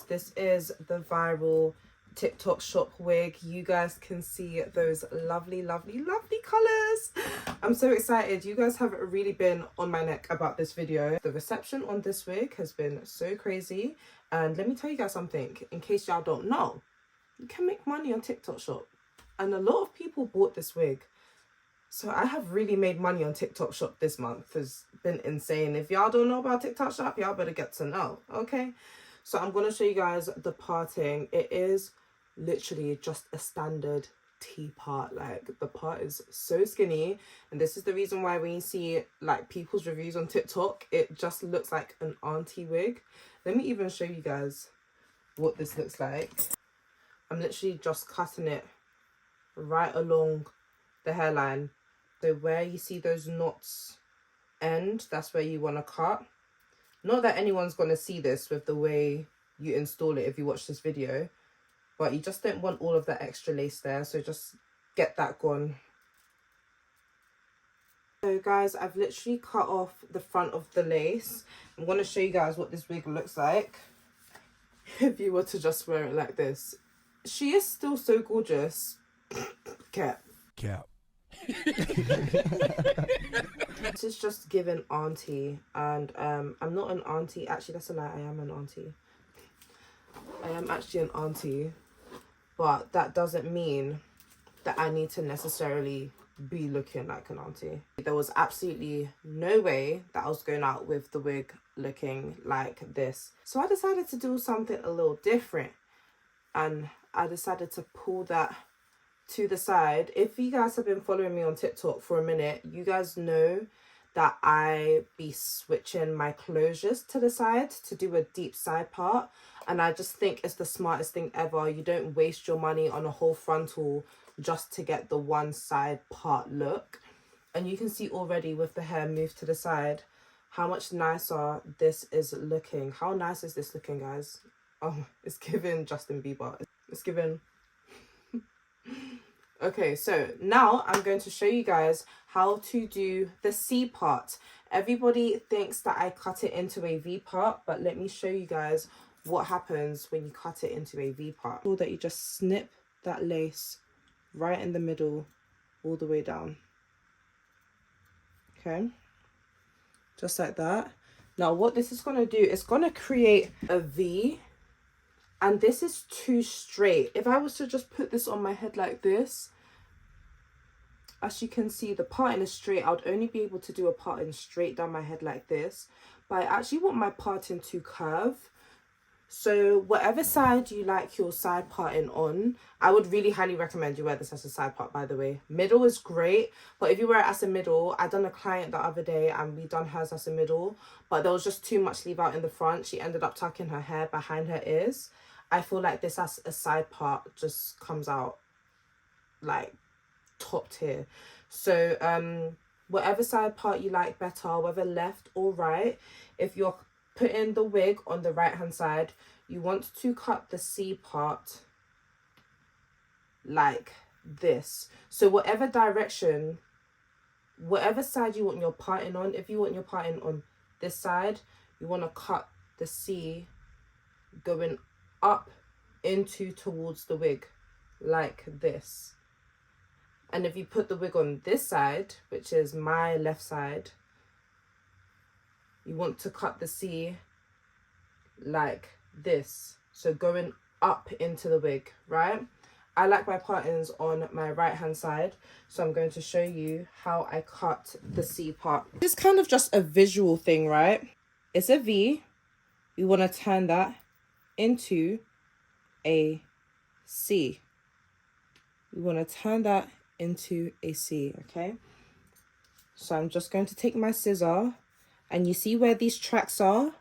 This is the viral TikTok shop wig. You guys can see those lovely colors. I'm so excited. You guys have really been on my neck about this video. The reception on this wig has been so crazy, and let me tell you guys something in case y'all don't know. You can make money on TikTok shop, and a lot of people bought this wig. So I have really made money on TikTok shop this month. It's been insane. If y'all don't know about TikTok shop, y'all better get to know, okay? So I'm going to show you guys the parting. It is literally just a standard T-part. Like, the part is so skinny. And this is the reason why when you see, like, people's reviews on TikTok, it just looks like an auntie wig. Let me even show you guys what this looks like. I'm literally just cutting it right along the hairline. So where you see those knots end, that's where you want to cut. Not that anyone's going to see this with the way you install it if you watch this video, but you just don't want all of that extra lace there, so just get that gone. So guys, I've literally cut off the front of the lace. I'm going to show you guys what this wig looks like if you were to just wear it like this. She is still so gorgeous. Cap. This is just given auntie, and I'm not an auntie. Actually, that's a lie. I am an auntie. I am actually an auntie, but that doesn't mean that I need to necessarily be looking like an auntie. There was absolutely no way that I was going out with the wig looking like this. So I decided to do something a little different, and I decided to pull that to the side. If you guys have been following me on TikTok for a minute, you guys know that I be switching my closures to the side to do a deep side part, and I just think it's the smartest thing ever. You don't waste your money on a whole frontal just to get the one side part look. And you can see already with the hair moved to the side how much nicer this is looking. How nice is this looking, guys? Oh, it's giving Justin Bieber. It's giving. Okay, so now I'm going to show you guys how to do the C part. Everybody thinks that I cut it into a V part, but let me show you guys what happens when you cut it into a V part. So that you just snip that lace right in the middle all the way down. Okay, just like that. Now what this is going to do is going to create a V. And this is too straight. If I was to just put this on my head like this, as you can see, the parting is straight. I would only be able to do a parting straight down my head like this. But I actually want my parting to curve. So whatever side you like your side parting on, I would really highly recommend you wear this as a side part, by the way. Middle is great, but if you wear it as a middle, I done a client the other day and we done hers as a middle, but there was just too much leave out in the front. She ended up tucking her hair behind her ears. I feel like this as a side part just comes out like top tier. So whatever side part you like better, whether left or right, if you're putting the wig on the right hand side, you want to cut the C part like this. So whatever direction, whatever side you want your parting on, if you want your parting on this side, you want to cut the C going up into towards the wig like this. And if you put the wig on this side, which is my left side, you want to cut the C like this, so going up into the wig, right? I like my partings on my right hand side, so I'm going to show you how I cut the C part. It's kind of just a visual thing, right? It's a V. We want to turn that into a C. We want to turn that into a C, okay? So I'm just going to take my scissor, and you see where these tracks are?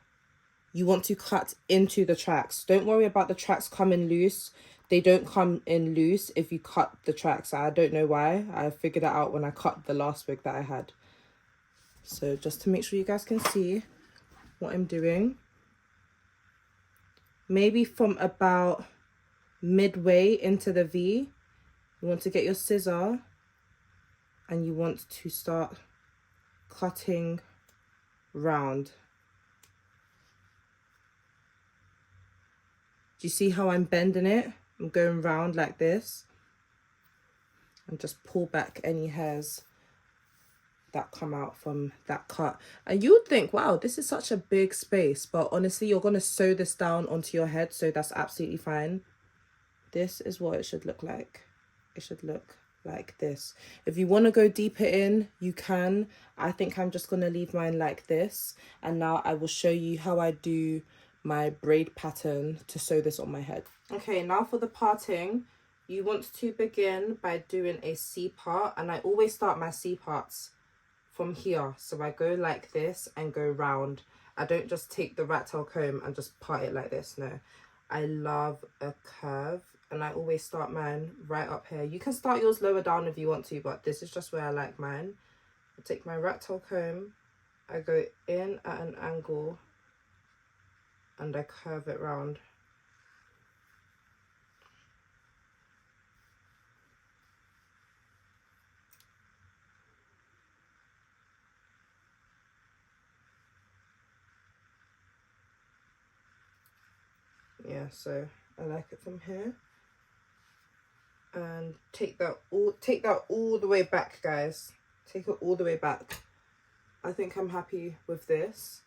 You want to cut into the tracks. Don't worry about the tracks coming loose. They don't come in loose if you cut the tracks. I don't know why. I figured that out when I cut the last wig that I had. So just to make sure you guys can see what I'm doing. Maybe from about midway into the V, you want to get your scissor and you want to start cutting round. you see how I'm bending it? I'm going round like this and just pull back any hairs that come out from that cut. And you would think, wow, this is such a big space, but honestly, you're going to sew this down onto your head, so that's absolutely fine. This is what it should look like. It should look like this. If you want to go deeper in, you can. I think I'm just going to leave mine like this, and now I will show you how I do my braid pattern to sew this on my head. Okay, now for the parting, you want to begin by doing a C part, and I always start my C parts from here. So I go like this and go round. I don't just take the rat tail comb and just part it like this. No, I love a curve, and I always start mine right up here. You can start yours lower down if you want to, but this is just where I like mine. I take my rat tail comb, I go in at an angle, and I curve it round. Yeah, so I like it from here, and take that all the way back, guys. Take it all the way back. I think I'm happy with this.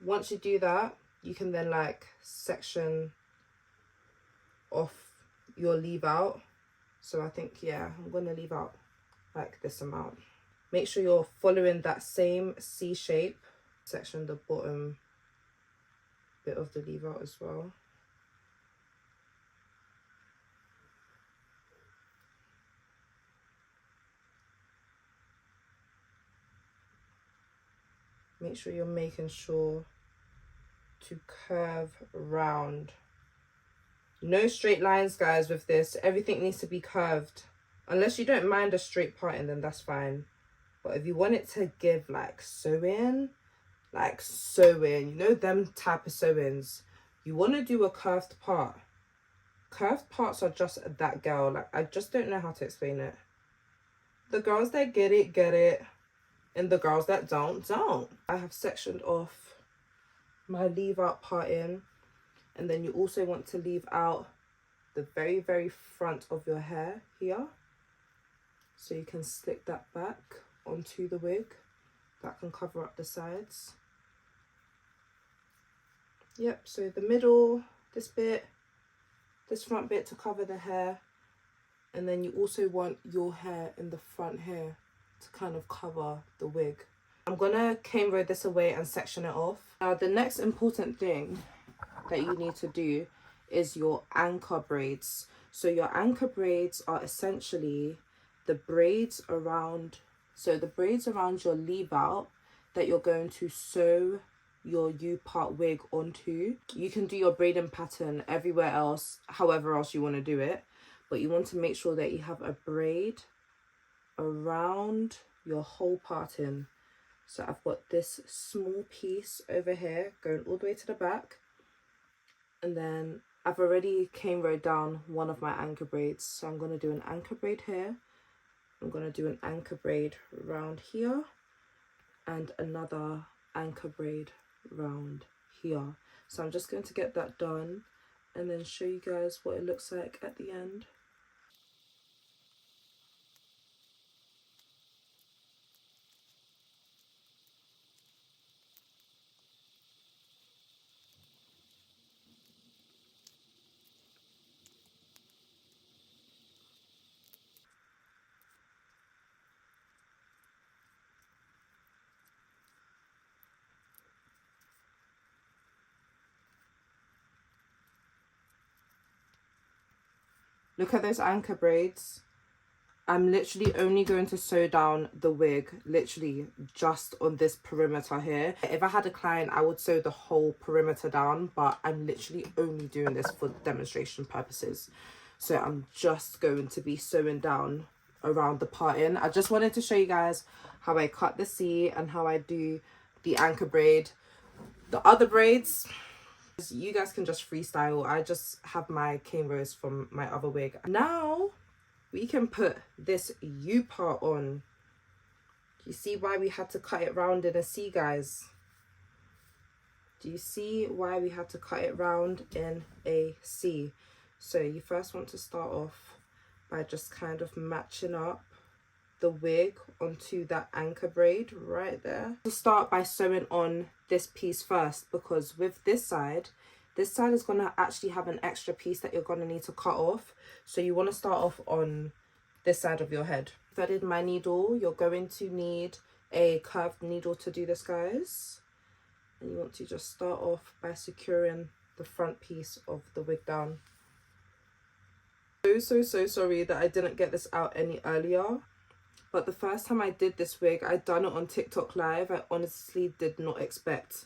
Once you do that, you can then like section off your leave out. So I think, yeah, I'm gonna leave out like this amount. Make sure you're following that same C shape. Section the bottom bit of the leave out as well. Make sure you're making sure to curve round. No straight lines, guys, with this. Everything needs to be curved. Unless you don't mind a straight parting, then that's fine. But if you want it to give like sewing, you know, them type of sewings, you want to do a curved part. Curved parts are just that, girl. Like, I just don't know how to explain it. The girls that get it, get it. And the girls that don't. I have sectioned off my leave out parting, and then you also want to leave out the very, very front of your hair here, so you can slick that back onto the wig. That can cover up the sides. Yep, so the middle, this bit, this front bit to cover the hair, and then you also want your hair in the front here to kind of cover the wig. I'm gonna cane row this away and section it off. Now the next important thing that you need to do is your anchor braids. So your anchor braids are essentially the braids around, your leave out that you're going to sew your U-part wig onto. You can do your braiding pattern everywhere else, however else you want to do it, but you want to make sure that you have a braid around your whole parting. So I've got this small piece over here going all the way to the back, and then I've already cane rowed down one of my anchor braids, so I'm going to do an anchor braid here, I'm going to do an anchor braid around here, and another anchor braid round here. So I'm just going to get that done and then show you guys what it looks like at the end. Look at those anchor braids. I'm literally only going to sew down the wig, literally just on this perimeter here. If I had a client, I would sew the whole perimeter down, but I'm literally only doing this for demonstration purposes. So I'm just going to be sewing down around the parting. I just wanted to show you guys how I cut the C and how I do the anchor braid. The other braids, you guys can just freestyle. I just have my cane rows from my other wig. Now we can put this U part on. You see why we had to cut it round in a C, guys? Do you see why we had to cut it round in a C? So you first want to start off by just kind of matching up the wig onto that anchor braid right there. To start by sewing on this piece first, because with this side is going to actually have an extra piece that you're going to need to cut off. So you want to start off on this side of your head. Threaded my needle. You're going to need a curved needle to do this, guys. And you want to just start off by securing the front piece of the wig down. So sorry that I didn't get this out any earlier. But the first time I did this wig, I done it on TikTok live. I honestly did not expect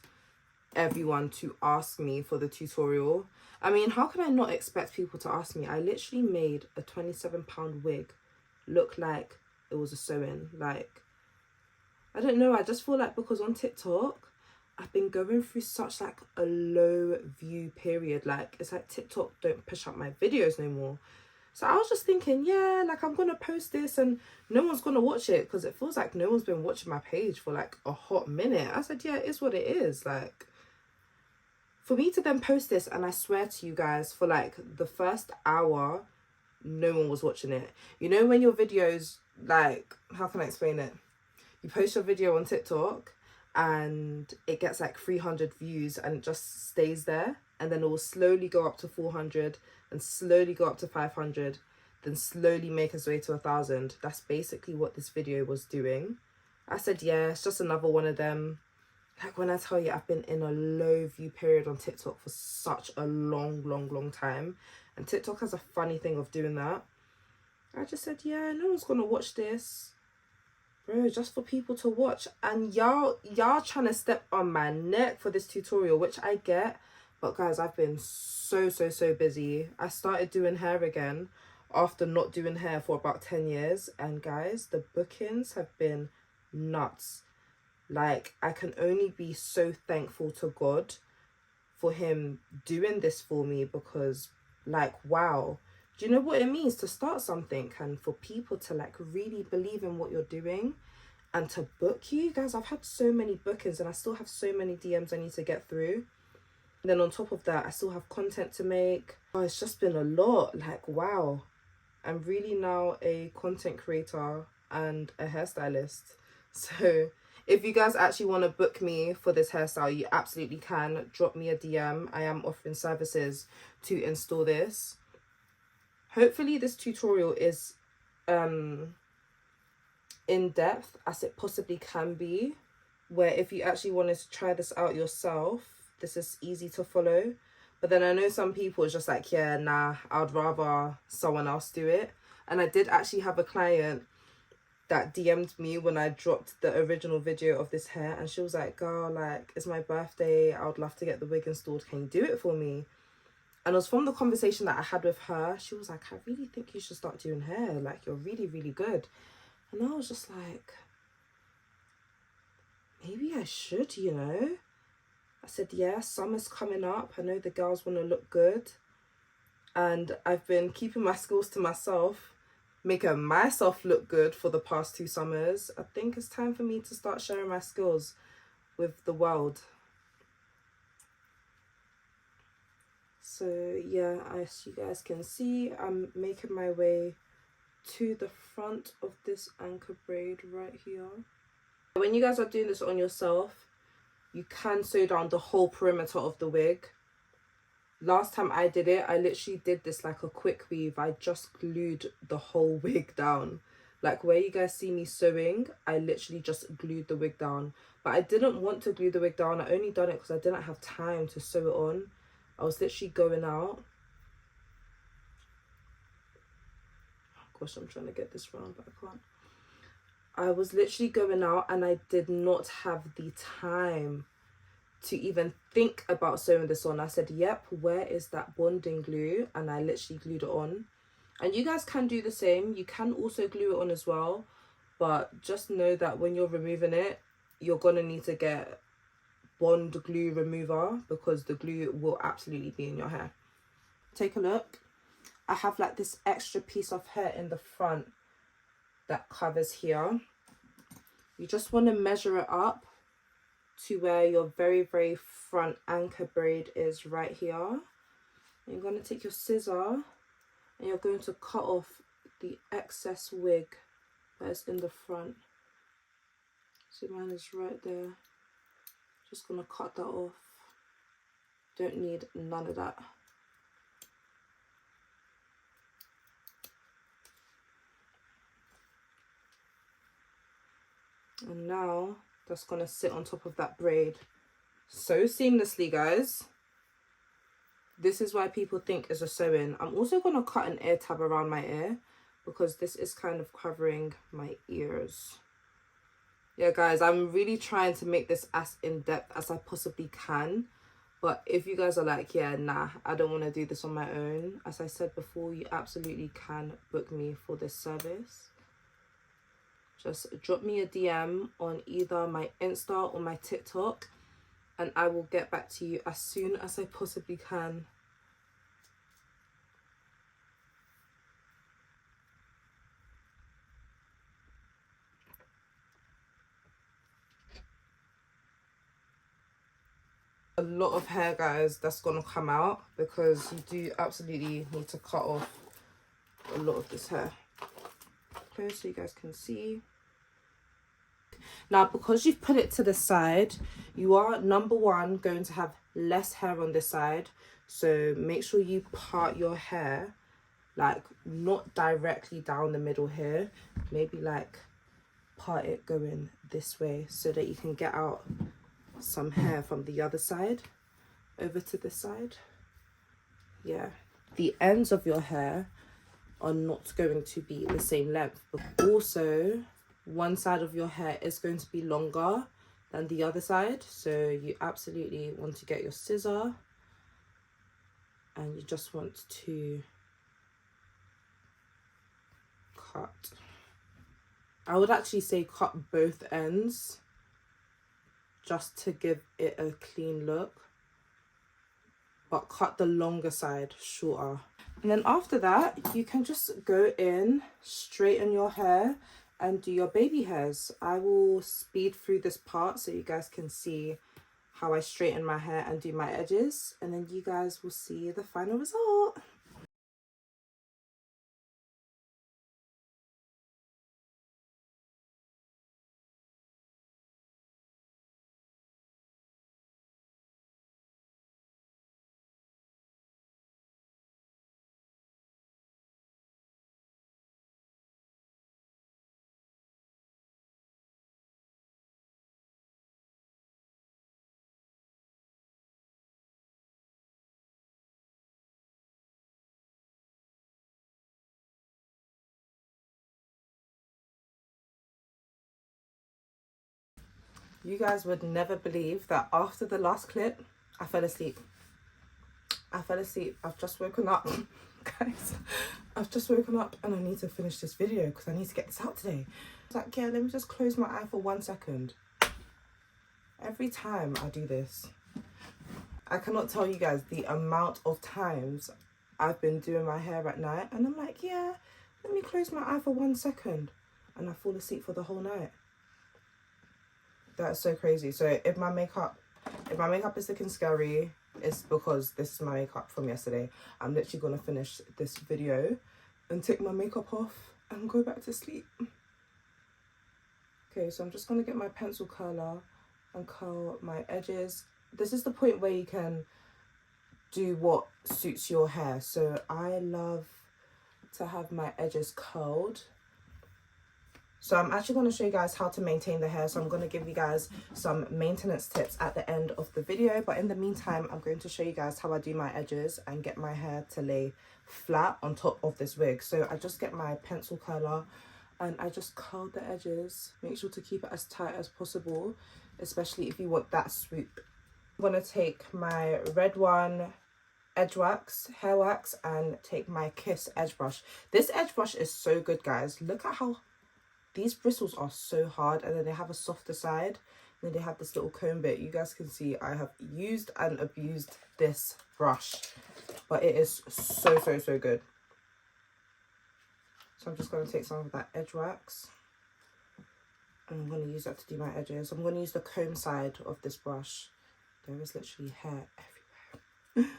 everyone to ask me for the tutorial. I mean, how can I not expect people to ask me? I literally made a £27 wig look like it was a sew-in. Like, I don't know, I just feel like because on TikTok I've been going through such like a low view period. Like, it's like TikTok don't push up my videos no more. So I was just thinking, yeah, like I'm gonna post this and no one's gonna watch it, because it feels like no one's been watching my page for like a hot minute. I said, yeah, it is what it is. Like, for me to then post this, and I swear to you guys, for like the first hour no one was watching it. You know when your videos, like, how can I explain it? You post your video on TikTok and it gets like 300 views and it just stays there, and then it will slowly go up to 400 and slowly go up to 500, then slowly make its way to 1,000. That's basically what this video was doing. I said, yeah, it's just another one of them. Like, when I tell you, I've been in a low view period on TikTok for such a long time, and TikTok has a funny thing of doing that. I just said, yeah, no one's gonna watch this, bro, just for people to watch. And y'all trying to step on my neck for this tutorial, which I get, but guys, I've been so busy. I started doing hair again after not doing hair for about 10 years, and guys, the bookings have been nuts. Like, I can only be so thankful to God for him doing this for me, because like, wow, do you know what it means to start something and for people to like really believe in what you're doing and to book you? Guys, I've had so many bookings and I still have so many DMs I need to get through. And then on top of that, I still have content to make. Oh, it's just been a lot. Like, wow, I'm really now a content creator and a hairstylist. So if you guys actually want to book me for this hairstyle, you absolutely can. Drop me a DM. I am offering services to install this. Hopefully this tutorial is in depth as it possibly can be, where if you actually wanted to try this out yourself, this is easy to follow. But then I know some people is just like, yeah, nah, I'd rather someone else do it. And I did actually have a client that DM'd me when I dropped the original video of this hair, and she was like, girl, like, it's my birthday, I would love to get the wig installed, can you do it for me? And it was from the conversation that I had with her, she was like, I really think you should start doing hair, like, you're really good. And I was just like, maybe I should, you know? I said, yeah, summer's coming up, I know the girls want to look good, and I've been keeping my skills to myself, making myself look good for the past 2 summers. I think it's time for me to start sharing my skills with the world. So yeah, as you guys can see, I'm making my way to the front of this anchor braid right here. When you guys are doing this on yourself, you can sew down the whole perimeter of the wig. Last time I did it, I literally did this like a quick weave. I just glued the whole wig down. Like where you guys see me sewing, I literally just glued the wig down. But I didn't want to glue the wig down. I only done it because I didn't have time to sew it on. I was literally going out. Oh gosh, I'm trying to get this round, but I can't. I was literally going out and I did not have the time to even think about sewing this on. I said, yep, where is that bonding glue? And I literally glued it on. And you guys can do the same. You can also glue it on as well. But just know that when you're removing it, you're going to need to get bond glue remover, because the glue will absolutely be in your hair. Take a look. I have like this extra piece of hair in the front that covers here. You just want to measure it up to where your very, very front anchor braid is right here. And you're going to take your scissor and you're going to cut off the excess wig that is in the front. So mine is right there. Just going to cut that off. Don't need none of that. And now that's going to sit on top of that braid so seamlessly, guys. This is why people think it's a sew-in. I'm also going to cut an ear tab around my ear because this is kind of covering my ears. Yeah, guys, I'm really trying to make this as in-depth as I possibly can. But if you guys are like, yeah, nah, I don't want to do this on my own, as I said before, you absolutely can book me for this service. Just drop me a DM on either my Insta or my TikTok and I will get back to you as soon as I possibly can. A lot of hair, guys, that's gonna come out because you do absolutely need to cut off a lot of this hair. Close so you guys can see. Now, because you've put it to the side, you are, number one, going to have less hair on this side. So make sure you part your hair, like not directly down the middle here. Maybe like part it going this way so that you can get out some hair from the other side over to this side. Yeah. The ends of your hair are not going to be the same length. But also, one side of your hair is going to be longer than the other side, so you absolutely want to get your scissor and you just want to cut. I would actually say cut both ends just to give it a clean look, but cut the longer side shorter. And then after that, you can just go in, straighten your hair and do your baby hairs. I will speed through this part so you guys can see how I straighten my hair and do my edges, and then you guys will see the final result. You guys would never believe that after the last clip, I fell asleep. I've just woken up. Guys, I've just woken up and I need to finish this video because I need to get this out today. I was like, yeah, let me just close my eye for 1 second. Every time I do this, I cannot tell you guys the amount of times I've been doing my hair at night and I'm like, yeah, let me close my eye for 1 second, and I fall asleep for the whole night. That's so crazy. So if my makeup is looking scary, it's because this is my makeup from yesterday. I'm literally gonna finish this video and take my makeup off and go back to sleep. Okay, so I'm just gonna get my pencil curler and curl my edges. This is the point where you can do what suits your hair. So I love to have my edges curled. So I'm actually going to show you guys how to maintain the hair. So I'm going to give you guys some maintenance tips at the end of the video. But in the meantime, I'm going to show you guys how I do my edges and get my hair to lay flat on top of this wig. So I just get my pencil curler and I just curl the edges. Make sure to keep it as tight as possible, especially if you want that swoop. I'm going to take my red one edge wax, hair wax, and take my Kiss edge brush. This edge brush is so good, guys. Look at how these bristles are so hard, and then they have a softer side, and then they have this little comb bit. You guys can see I have used and abused this brush, but it is so good. So I'm just going to take some of that edge wax And I'm going to use that to do my edges. I'm going to use the comb side of this brush. There is literally hair everywhere.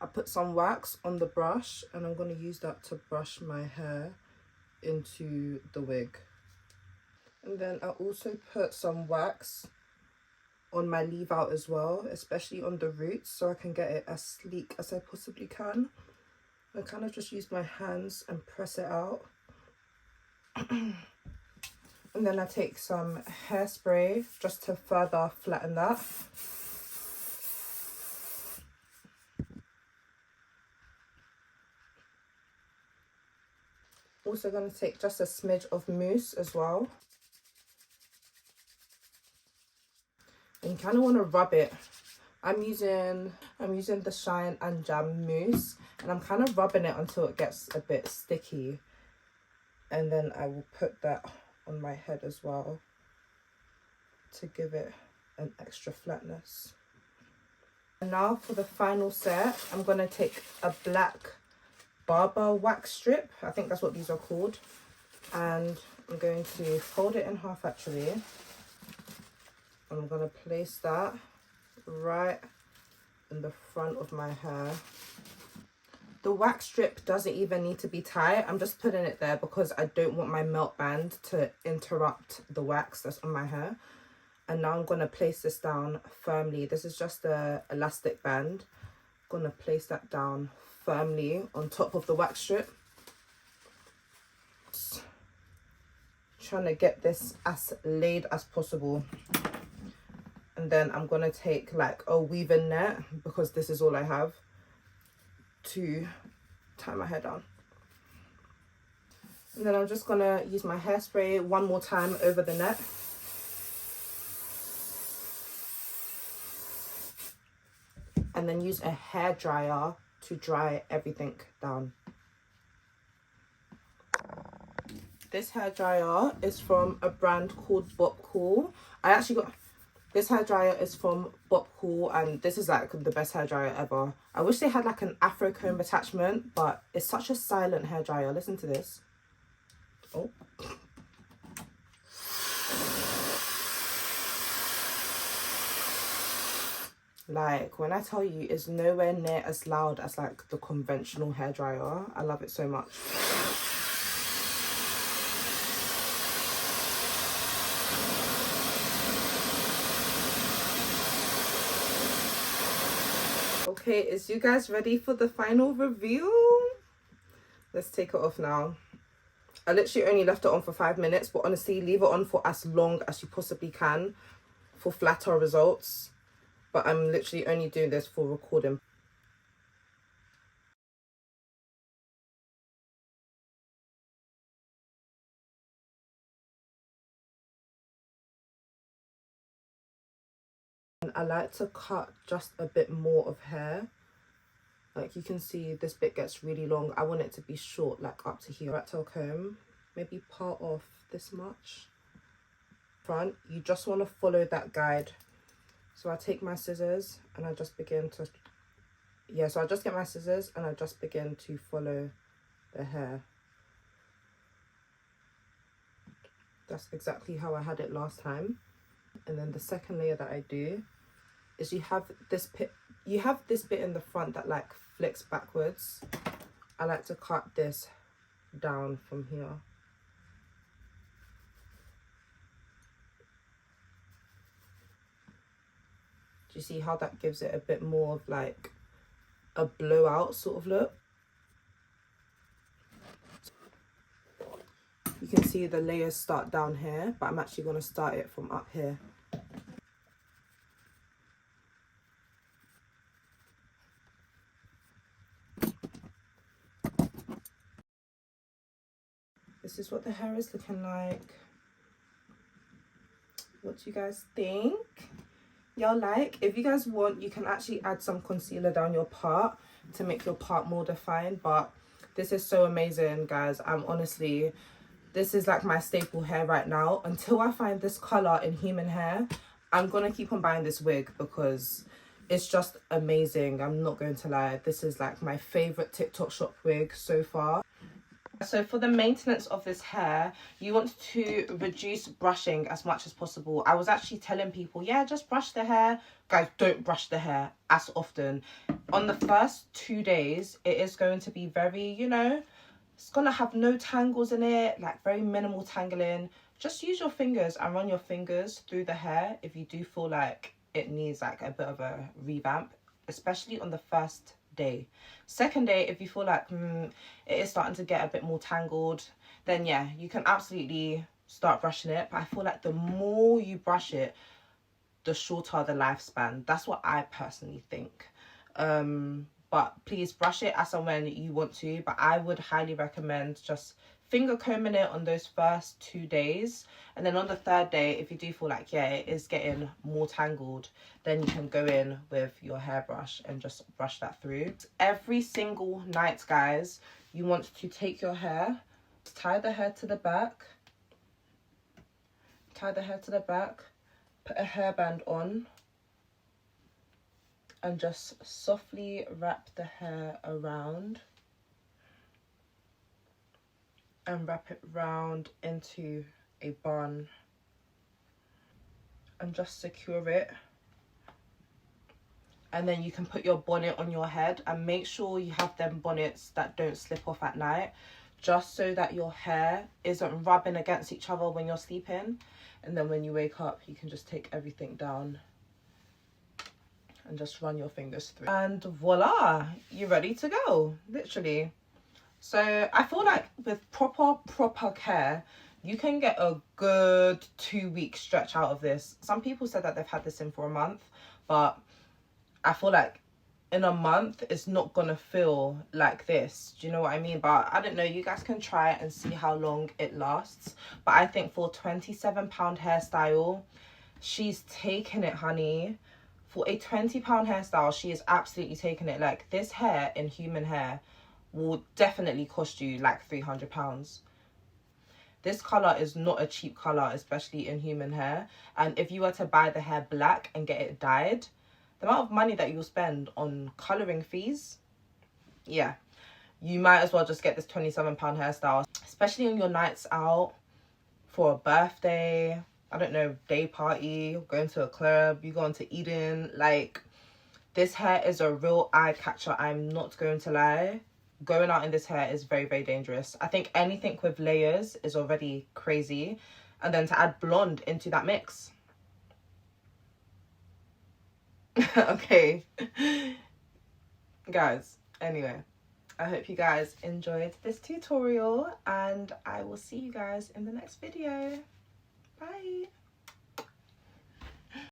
I put some wax on the brush and I'm going to use that to brush my hair into the wig. And then I also put some wax on my leave out as well, especially on the roots, so I can get it as sleek as I possibly can. I kind of just use my hands and press it out. And then I take some hairspray just to further flatten that. Also going to take just a smidge of mousse as well. And you kind of want to rub it. I'm using the Shine and Jam mousse, and I'm kind of rubbing it until it gets a bit sticky. And then I will put that on my head as well to give it an extra flatness. And now for the final set, I'm going to take a black barber wax strip. I think that's what these are called. And I'm going to fold it in half actually. I'm going to place that right in the front of my hair. The wax strip doesn't even need to be tight. I'm just putting it there because I don't want my melt band to interrupt the wax that's on my hair. And now I'm going to place this down firmly. This is just a elastic band. I'm going to place that down firmly on top of the wax strip. Just trying to get this as laid as possible. And then I'm going to take like a weaving net, because this is all I have, to tie my hair down. And then I'm just going to use my hairspray one more time over the net. And then use a hairdryer to dry everything down. This hairdryer is from a brand called Bop Cool. This hairdryer is from Bop Cool, and this is like the best hairdryer ever. I wish they had like an afro comb attachment, but it's such a silent hairdryer. Listen to this. Oh. Like, when I tell you, it's nowhere near as loud as like the conventional hairdryer. I love it so much. Okay, is you guys ready for the final reveal? Let's take it off now. I literally only left it on for 5 minutes, but honestly, leave it on for as long as you possibly can for flatter results. But I'm literally only doing this for recording. And I like to cut just a bit more of hair. Like you can see, this bit gets really long. I want it to be short, like up to here. Rat tail comb, maybe part off this much. Front, you just want to follow that guide. So I take my scissors and I just begin to, so I just get my scissors and I just begin to follow the hair. That's exactly how I had it last time. And then the second layer that I do is you have this bit in the front that like flicks backwards. I like to cut this down from here. Do you see how that gives it a bit more of like a blowout sort of look? You can see the layers start down here, but I'm actually going to start it from up here. This is what the hair is looking like. what do you guys think? Y'all like? If you guys want, you can actually add some concealer down your part to make your part more defined, but this is so amazing, guys. Honestly, this is like my staple hair right now. Until I find this color in human hair, I'm gonna keep on buying this wig because it's just amazing. I'm not going to lie. This is like my favorite TikTok shop wig so far. So for the maintenance of this hair, you want to reduce brushing as much as possible. I was actually telling people, yeah, just brush the hair. Guys, don't brush the hair as often. On the first 2 days, it is going to be very, you know, it's going to have no tangles in it, like very minimal tangling. Just use your fingers and run your fingers through the hair if you do feel like it needs like a bit of a revamp, especially on the first day. Second day, if you feel like it is starting to get a bit more tangled, then yeah, you can absolutely start brushing it. But I feel like the more you brush it, the shorter the lifespan. That's what I personally think. But please brush it as and when you want to, but I would highly recommend just finger combing it on those first 2 days, and then on the third day, if you do feel like, yeah, it is getting more tangled, then you can go in with your hairbrush and just brush that through. Every single night, guys, you want to take your hair, tie the hair to the back, put a hairband on, and just softly wrap the hair around and wrap it round into a bun and just secure it. And then you can put your bonnet on your head, and make sure you have them bonnets that don't slip off at night, just so that your hair isn't rubbing against each other when you're sleeping. And then when you wake up, you can just take everything down and just run your fingers through, and voila, you're ready to go, literally. So I feel like with proper care, you can get a good 2-week stretch out of this. Some people said that they've had this in for a month, but I feel like in a month it's not gonna feel like this. Do you know what I mean? But I don't know, you guys can try it and see how long it lasts. But I think for £27 hairstyle, she's taking it, honey. For a £20 hairstyle, she is absolutely taking it. Like, this hair in human hair will definitely cost you like £300. This colour is not a cheap colour, especially in human hair. And if you were to buy the hair black and get it dyed, the amount of money that you'll spend on colouring fees, yeah, you might as well just get this £27 hairstyle, especially on your nights out, for a birthday, I don't know, day party, going to a club, you going to Eden. Like, this hair is a real eye catcher, I'm not going to lie. Going out in this hair is very, very dangerous. I think anything with layers is already crazy, and then to add blonde into that mix. Okay. Guys, anyway, I hope you guys enjoyed this tutorial, and I will see you guys in the next video. Bye.